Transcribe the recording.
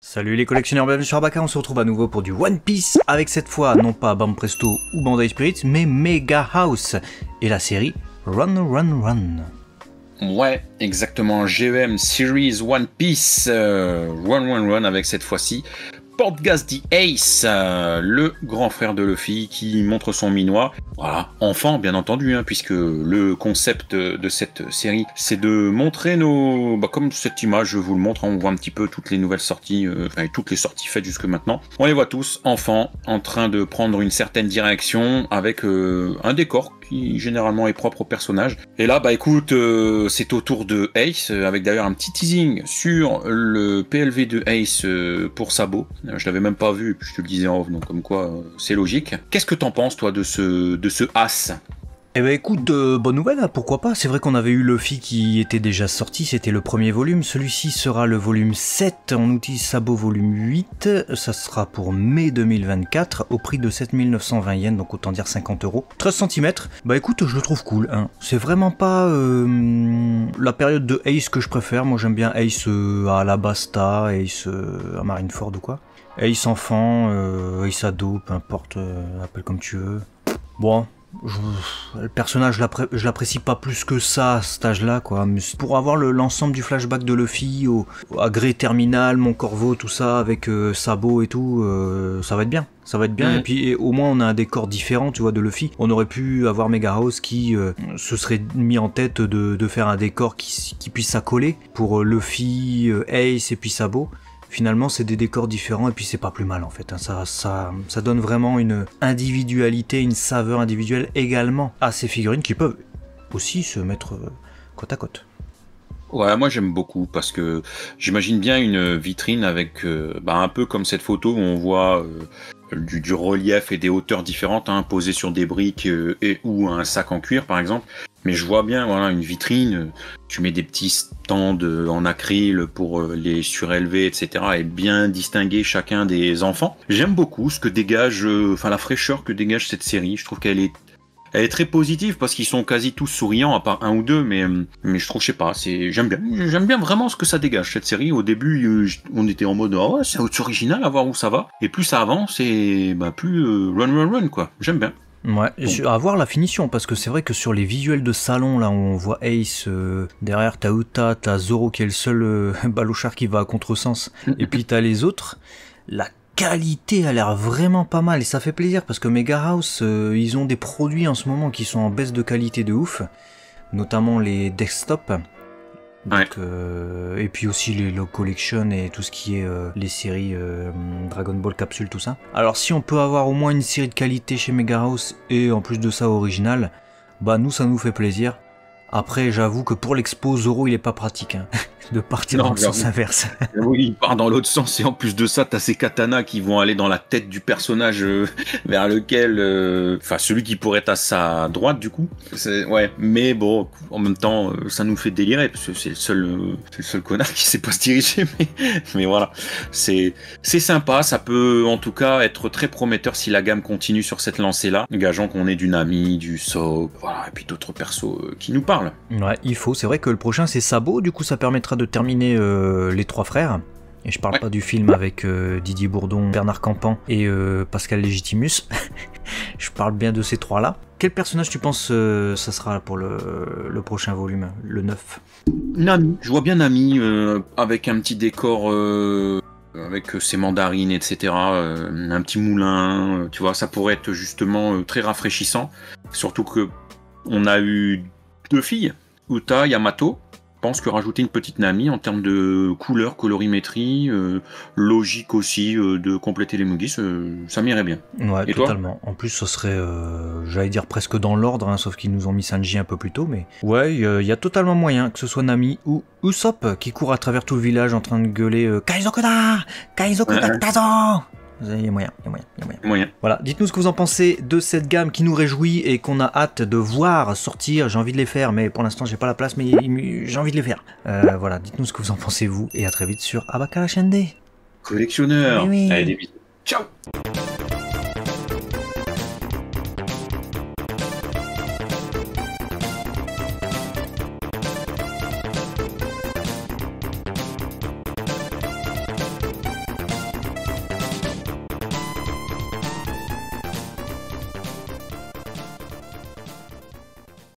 Salut les collectionneurs, bienvenue sur Abaka, on se retrouve à nouveau pour du One Piece, avec cette fois non pas Bam Presto ou Bandai Spirits, mais Mega House, et la série Run Run Run. Ouais, exactement, GEM Series One Piece, Run Run Run avec cette fois-ci Portgas the Ace, le grand frère de Luffy qui montre son minois. Voilà, enfant bien entendu, hein, puisque le concept de cette série, c'est de montrer nos... comme cette image, je vous le montre, hein, on voit un petit peu toutes les nouvelles sorties, toutes les sorties faites jusque maintenant. On les voit tous, enfants, en train de prendre une certaine direction avec un décor qui généralement est propre au personnage. Et là, écoute, c'est au tour de Ace, avec d'ailleurs un petit teasing sur le PLV de Ace pour Sabo. Je l'avais même pas vu, puis je te le disais en off, donc comme quoi c'est logique. Qu'est-ce que t'en penses, toi, de ce as? Eh ben écoute, bonne nouvelle, hein, pourquoi pas. C'est vrai qu'on avait eu Luffy qui était déjà sorti, c'était le premier volume. Celui-ci sera le volume 7 en outil Sabo volume 8. Ça sera pour mai 2024 au prix de 7920 yens, donc autant dire 50 €. 13 cm, bah écoute, je le trouve cool. Hein. C'est vraiment pas la période de Ace que je préfère. Moi j'aime bien Ace à Alabasta, Ace à Marineford ou quoi. Ace enfant, Ace ado, peu importe, appelle comme tu veux. Bon... le personnage, je l'apprécie pas plus que ça à cet âge-là, quoi. Mais pour avoir l'ensemble du flashback de Luffy, à Grey Terminal, Mon Corvo, tout ça, avec Sabo et tout, ça va être bien. Ça va être bien, et puis au moins on a un décor différent, tu vois, de Luffy. On aurait pu avoir Mega House qui se serait mis en tête de faire un décor qui puisse s'accoler pour Luffy, Ace et puis Sabo. Finalement, c'est des décors différents et puis c'est pas plus mal en fait. Hein. Ça donne vraiment une individualité, une saveur individuelle également à ces figurines qui peuvent aussi se mettre côte à côte. Ouais, moi j'aime beaucoup parce que j'imagine bien une vitrine avec un peu comme cette photo où on voit du relief et des hauteurs différentes, hein, posées sur des briques ou un sac en cuir par exemple. Mais je vois bien, voilà, une vitrine, tu mets des petits stands en acryl pour les surélever, etc. et bien distinguer chacun des enfants. J'aime beaucoup ce que dégage, la fraîcheur que dégage cette série. Je trouve qu'elle est très positive parce qu'ils sont quasi tous souriants à part un ou deux, mais je trouve, je sais pas, j'aime bien vraiment ce que ça dégage cette série. Au début, on était en mode ouais, c'est original à voir où ça va, et plus ça avance et plus run quoi. J'aime bien. Ouais, à voir la finition, parce que c'est vrai que sur les visuels de salon, là où on voit Ace, derrière t'as Uta, t'as Zoro qui est le seul balochard qui va à contresens, et puis t'as les autres, la qualité a l'air vraiment pas mal, et ça fait plaisir, parce que Mega House, ils ont des produits en ce moment qui sont en baisse de qualité de ouf, notamment les desktop. Donc, et puis aussi les Log Collection et tout ce qui est les séries Dragon Ball Capsule, tout ça. Alors si on peut avoir au moins une série de qualité chez Mega House et en plus de ça original, nous ça nous fait plaisir. Après j'avoue que pour l'expo, Zoro il est pas pratique, hein, de partir dans le sens inverse. Oui, il part dans l'autre sens et en plus de ça t'as ces katanas qui vont aller dans la tête du personnage vers lequel... celui qui pourrait être à sa droite du coup. Ouais, mais bon, en même temps ça nous fait délirer parce que c'est le seul connard qui sait pas se diriger, mais voilà. C'est sympa, ça peut en tout cas être très prometteur si la gamme continue sur cette lancée-là, gageant qu'on ait du Nami, du Soap, voilà, et puis d'autres persos qui nous parlent. Ouais, il faut. C'est vrai que le prochain c'est Sabo, du coup ça permettra de terminer les trois frères. Et je parle pas du film avec Didier Bourdon, Bernard Campan et Pascal Légitimus. Je parle bien de ces trois-là. Quel personnage tu penses ça sera pour le prochain volume, le 9? Nami, je vois bien Nami avec un petit décor... avec ses mandarines, etc., un petit moulin, tu vois, ça pourrait être justement très rafraîchissant. Surtout que on a eu 2 filles, Uta, Yamato. Je pense que rajouter une petite Nami en termes de couleur, colorimétrie, logique aussi de compléter les Mugis, ça m'irait bien. Ouais, et totalement. En plus, ce serait, j'allais dire presque dans l'ordre, hein, sauf qu'ils nous ont mis Sanji un peu plus tôt, mais ouais, il y a totalement moyen que ce soit Nami ou Usopp qui court à travers tout le village en train de gueuler Kaizokuda, Kaizokuda Tazo. Il y a moyen. Voilà, dites-nous ce que vous en pensez de cette gamme qui nous réjouit et qu'on a hâte de voir sortir. J'ai envie de les faire, mais pour l'instant j'ai pas la place, mais j'ai envie de les faire. Voilà, dites-nous ce que vous en pensez vous, et à très vite sur Abaka la chaîne des collectionneurs. Oui. Allez, des bisous. Ciao.